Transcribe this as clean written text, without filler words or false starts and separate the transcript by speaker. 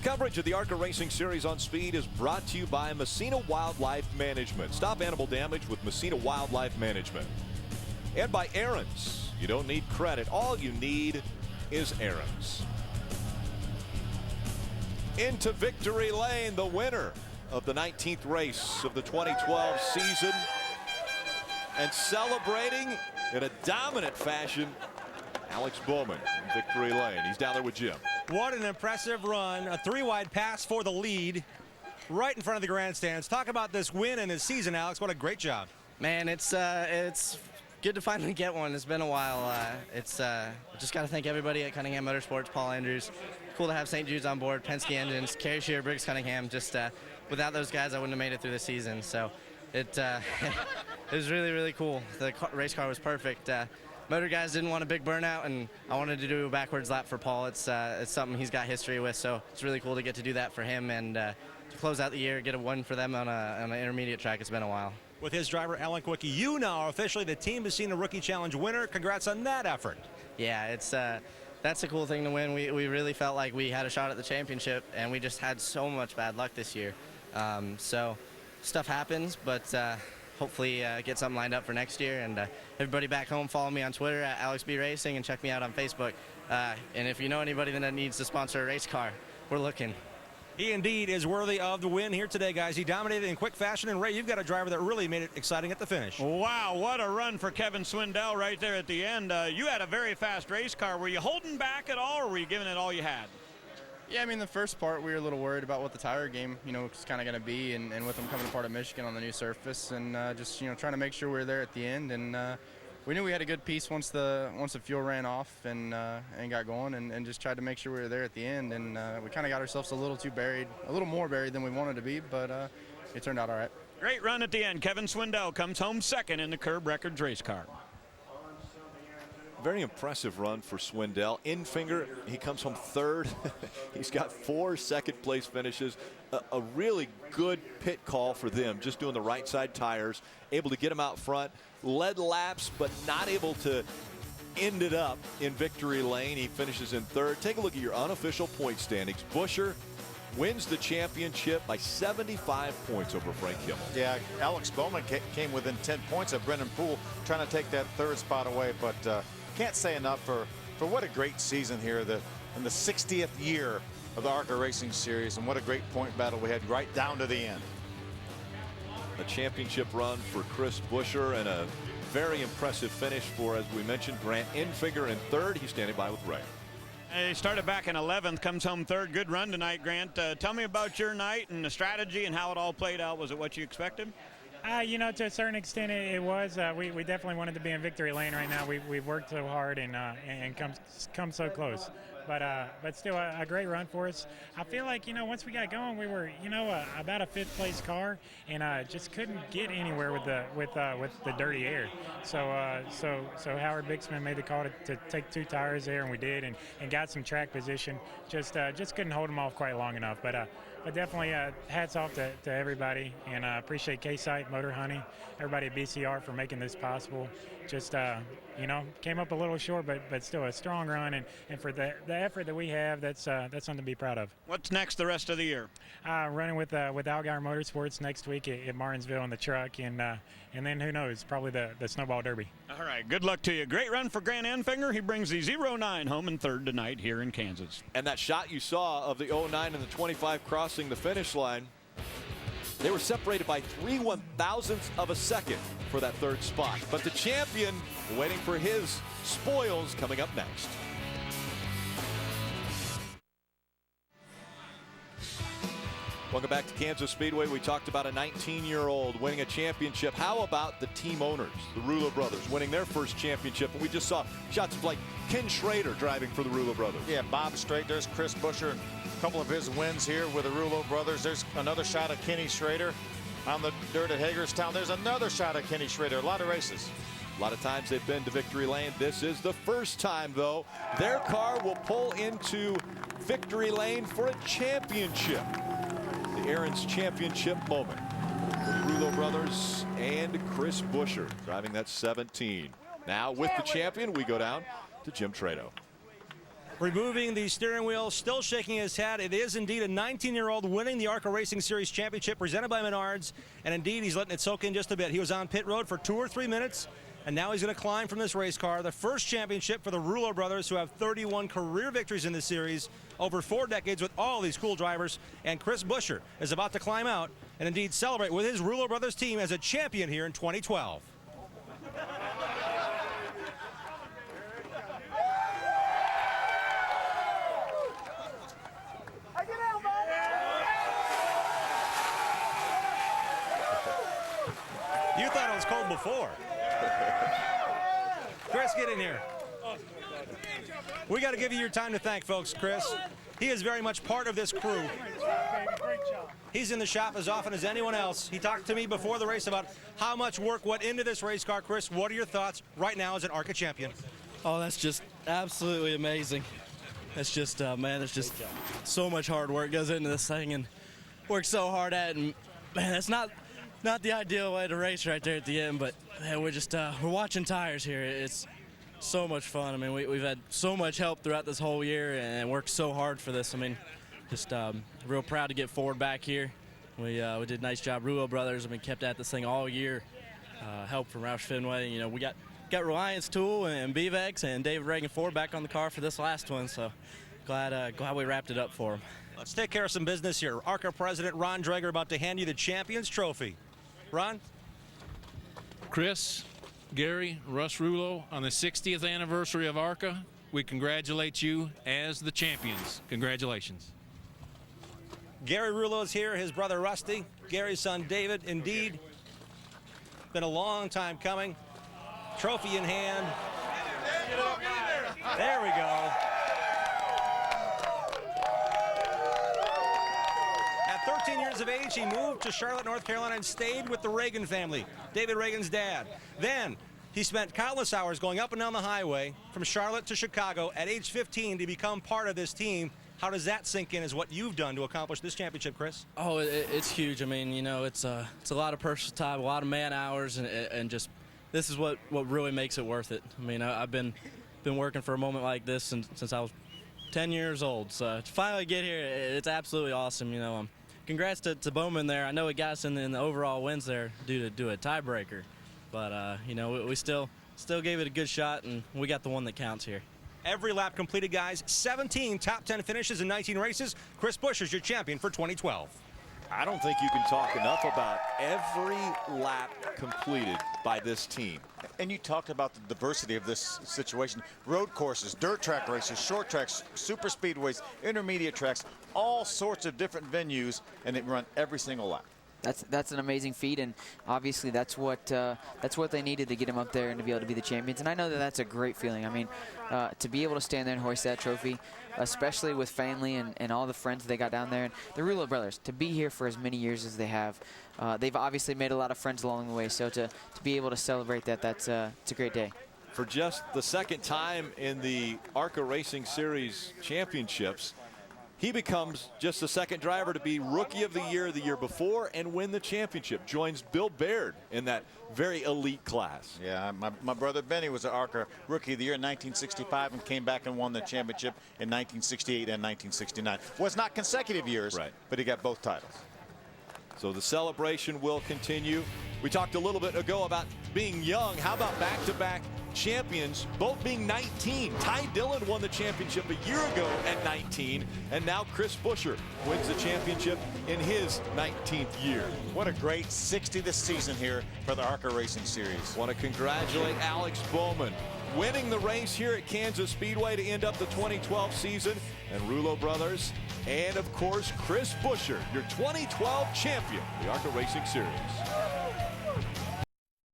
Speaker 1: Coverage of the ARCA Racing Series on Speed is brought to you by Messina Wildlife Management. Stop animal damage with Messina Wildlife Management. And by Aaron's. You don't need credit. All you need is Aaron's. Into victory lane, the winner of the 19th race of the 2012 season. And celebrating in a dominant fashion, Alex Bowman in victory lane. He's down there with Jim.
Speaker 2: What an impressive run. A three-wide pass for the lead right in front of the grandstands. Talk about this win and his season, Alex. What a great job.
Speaker 3: Man, it's good to finally get one. It's been a while. Just got to thank everybody at Cunningham Motorsports, Paul Andrews. Cool to have St. Jude's on board, Penske Engines, Kerry Shearer, Briggs Cunningham. Just without those guys, I wouldn't have made it through the season. So it was really, really cool. The race car was perfect. Motor guys didn't want a big burnout, and I wanted to do a backwards lap for Paul. It's something he's got history with, so it's really cool to get to do that for him and to close out the year, get a win for them on an intermediate track. It's been a while.
Speaker 2: With his driver, Alan Quickie, you now are officially the Team Messina Rookie Challenge winner. Congrats on that effort.
Speaker 3: Yeah, that's a cool thing to win. We really felt like we had a shot at the championship, and we just had so much bad luck this year. So stuff happens, but hopefully get something lined up for next year. And everybody back home, follow me on Twitter at AlexB Racing and check me out on Facebook. And if you know anybody that needs to sponsor a race car, we're looking.
Speaker 2: He indeed is worthy of the win here today, guys. He dominated in quick fashion. And Ray, you've got a driver that really made it exciting at the finish.
Speaker 4: Wow, what a run for Kevin Swindell right there at the end. You had a very fast race car. Were you holding back at all, or were you giving it all you had?
Speaker 5: Yeah, I mean, the first part we were a little worried about what the tire game, was kind of going to be, and with them coming apart at Michigan on the new surface, and just trying to make sure we were there at the end. And we knew we had a good piece once the fuel ran off and got going, and just tried to make sure we were there at the end. And we kind of got ourselves a little more buried than we wanted to be, but it turned out all right.
Speaker 4: Great run at the end. Kevin Swindell comes home second in the Curb Records race car.
Speaker 1: Very impressive run for Swindell. Infinger, he comes home third. He's got 4 second-place finishes. A really good pit call for them, just doing the right side tires, able to get him out front. Led laps, but not able to end it up in victory lane. He finishes in third. Take a look at your unofficial point standings. Buscher wins the championship by 75 points over Frank Kimmel.
Speaker 6: Yeah, Alex Bowman came within 10 points of Brendan Poole, trying to take that third spot away, but can't say enough for what a great season here in the 60th year of the ARCA Racing Series, and what a great point battle we had right down to the end.
Speaker 1: A championship run for Chris Buscher and a very impressive finish for, as we mentioned, Grant Infinger in third. He's standing by with Ray.
Speaker 4: He started back in 11th, comes home third. Good run tonight, Grant. Tell me about your night and the strategy and how it all played out. Was it what you expected?
Speaker 7: To a certain extent, it was. We definitely wanted to be in victory lane right now. We've worked so hard and come so close. But still a great run for us. I feel like, once we got going, we were, about a 5th place car, and just couldn't get anywhere with the dirty air. So Howard Bixman made the call to take 2 tires there, and we did, and got some track position. Just couldn't hold them off quite long enough. But definitely hats off to everybody, and appreciate K-Site, Motor Honey, everybody at BCR for making this possible. Just came up a little short, but still a strong run, and for the effort that we have, that's something to be proud of.
Speaker 4: What's next the rest of the year?
Speaker 7: Running with Algar Motorsports next week at Martinsville in the truck, and then who knows, probably the Snowball Derby.
Speaker 4: All right, good luck to you. Great run for Grant Enfinger. He brings the 09 home in third tonight here in Kansas.
Speaker 1: And that shot you saw of the 09 and the 25 crossing the finish line, they were separated by 3/1000ths of a second for that third spot. But the champion waiting for his spoils coming up next. Welcome back to Kansas Speedway. We talked about a 19-year-old winning a championship. How about the team owners, the Rulo brothers, winning their first championship? And we just saw shots of like Ken Schrader driving for the Rulo brothers.
Speaker 6: Yeah, Bob Strait. There's Chris Buscher. A couple of his wins here with the Rulo brothers. There's another shot of Kenny Schrader on the dirt at Hagerstown. There's another shot of Kenny Schrader. A lot of races.
Speaker 1: A lot of times they've been to victory lane. This is the first time, though, their car will pull into victory lane for a championship. The Aaron's championship moment. The Rulo brothers and Chris Buscher driving that 17. Now with the champion, we go down to Jim Trado.
Speaker 2: removing the steering wheel, still shaking his head. It is indeed a 19-year-old winning the ARCA Racing Series Championship presented by Menards. And indeed, he's letting it soak in just a bit. He was on pit road for 2 or 3 minutes, and now he's going to climb from this race car. The first championship for the Rulo brothers, who have 31 career victories in this series over 4 decades with all these cool drivers. And Chris Buescher is about to climb out and indeed celebrate with his Rulo brothers team as a champion here in 2012. You thought it was cold before. Chris, get in here. We got to give you your time to thank, folks, Chris. He is very much part of this crew. He's in the shop as often as anyone else. He talked to me before the race about how much work went into this race car. Chris, what are your thoughts right now as an ARCA champion?
Speaker 3: Oh, that's just absolutely amazing. That's just, man, there's just so much hard work goes into this thing and worked so hard at it. And, man, that's not the ideal way to race right there at the end, but man, we're just we're watching tires here. It's so much fun. I mean, we've had so much help throughout this whole year and worked so hard for this. I mean, just real proud to get Ford back here. We did a nice job. Rulo brothers, I mean, kept at this thing all year. Help from Roush Fenway. You know, we got Reliance Tool and BVEX and David Reagan Ford back on the car for this last one. So glad we wrapped it up for them.
Speaker 2: Let's take care of some business here. ARCA President Ron Dreger about to hand you the Champions Trophy. Ron?
Speaker 8: Chris, Gary, Russ Rulo, on the 60th anniversary of ARCA, we congratulate you as the champions. Congratulations.
Speaker 2: Gary Rulo is here, his brother Rusty, Gary's son David. Indeed, been a long time coming. Trophy in hand. There we go. At 13 years of age, he moved to Charlotte, North Carolina, and stayed with the Reagan family, David Reagan's dad. Then he spent countless hours going up and down the highway from Charlotte to Chicago at age 15 to become part of this team. How does that sink in as what you've done to accomplish this championship, Chris?
Speaker 3: Oh, it's huge. I mean, you know, it's a lot of personal time, a lot of man hours, and just this is what really makes it worth it. I mean, I've been working for a moment like this since I was 10 years old. So to finally get here, it's absolutely awesome. You know, congrats to Bowman there. I know he got us in the overall wins there due to a tiebreaker, but you know, we still gave it a good shot, and we got the one that counts here.
Speaker 2: Every lap completed, guys. 17 top 10 finishes in 19 races. Chris Buescher's your champion for 2012.
Speaker 1: I don't think you can talk enough about every lap completed by this team.
Speaker 6: And you talked about the diversity of this situation. Road courses, dirt track races, short tracks, super speedways, intermediate tracks, all sorts of different venues, and they run every single lap.
Speaker 9: That's an amazing feat, and obviously that's what they needed to get him up there and to be able to be the champions. And I know that that's a great feeling. I mean, to be able to stand there and hoist that trophy, especially with family and all the friends they got down there, and the Rulo brothers, to be here for as many years as they have, they've obviously made a lot of friends along the way. So to be able to celebrate that, it's a great day.
Speaker 1: For just the second time in the ARCA Racing Series championships, he becomes just the second driver to be Rookie of the year before and win the championship. Joins Bill Baird in that very elite class.
Speaker 6: Yeah, my brother Benny was an ARCA Rookie of the Year in 1965 and came back and won the championship in 1968 and 1969. Was not consecutive years,
Speaker 1: right,
Speaker 6: but he got both titles.
Speaker 1: So the celebration will continue. We talked a little bit ago about being young. How about back-to-back champions, both being 19? Ty Dillon won the championship a year ago at 19, and now Chris Buescher wins the championship in his 19th year.
Speaker 6: What a great 60th season here for the ARCA Racing Series.
Speaker 1: Want to congratulate Alex Bowman, winning the race here at Kansas Speedway to end up the 2012 season, and Rulo brothers, and of course Chris Buescher, your 2012 champion, the ARCA Racing Series.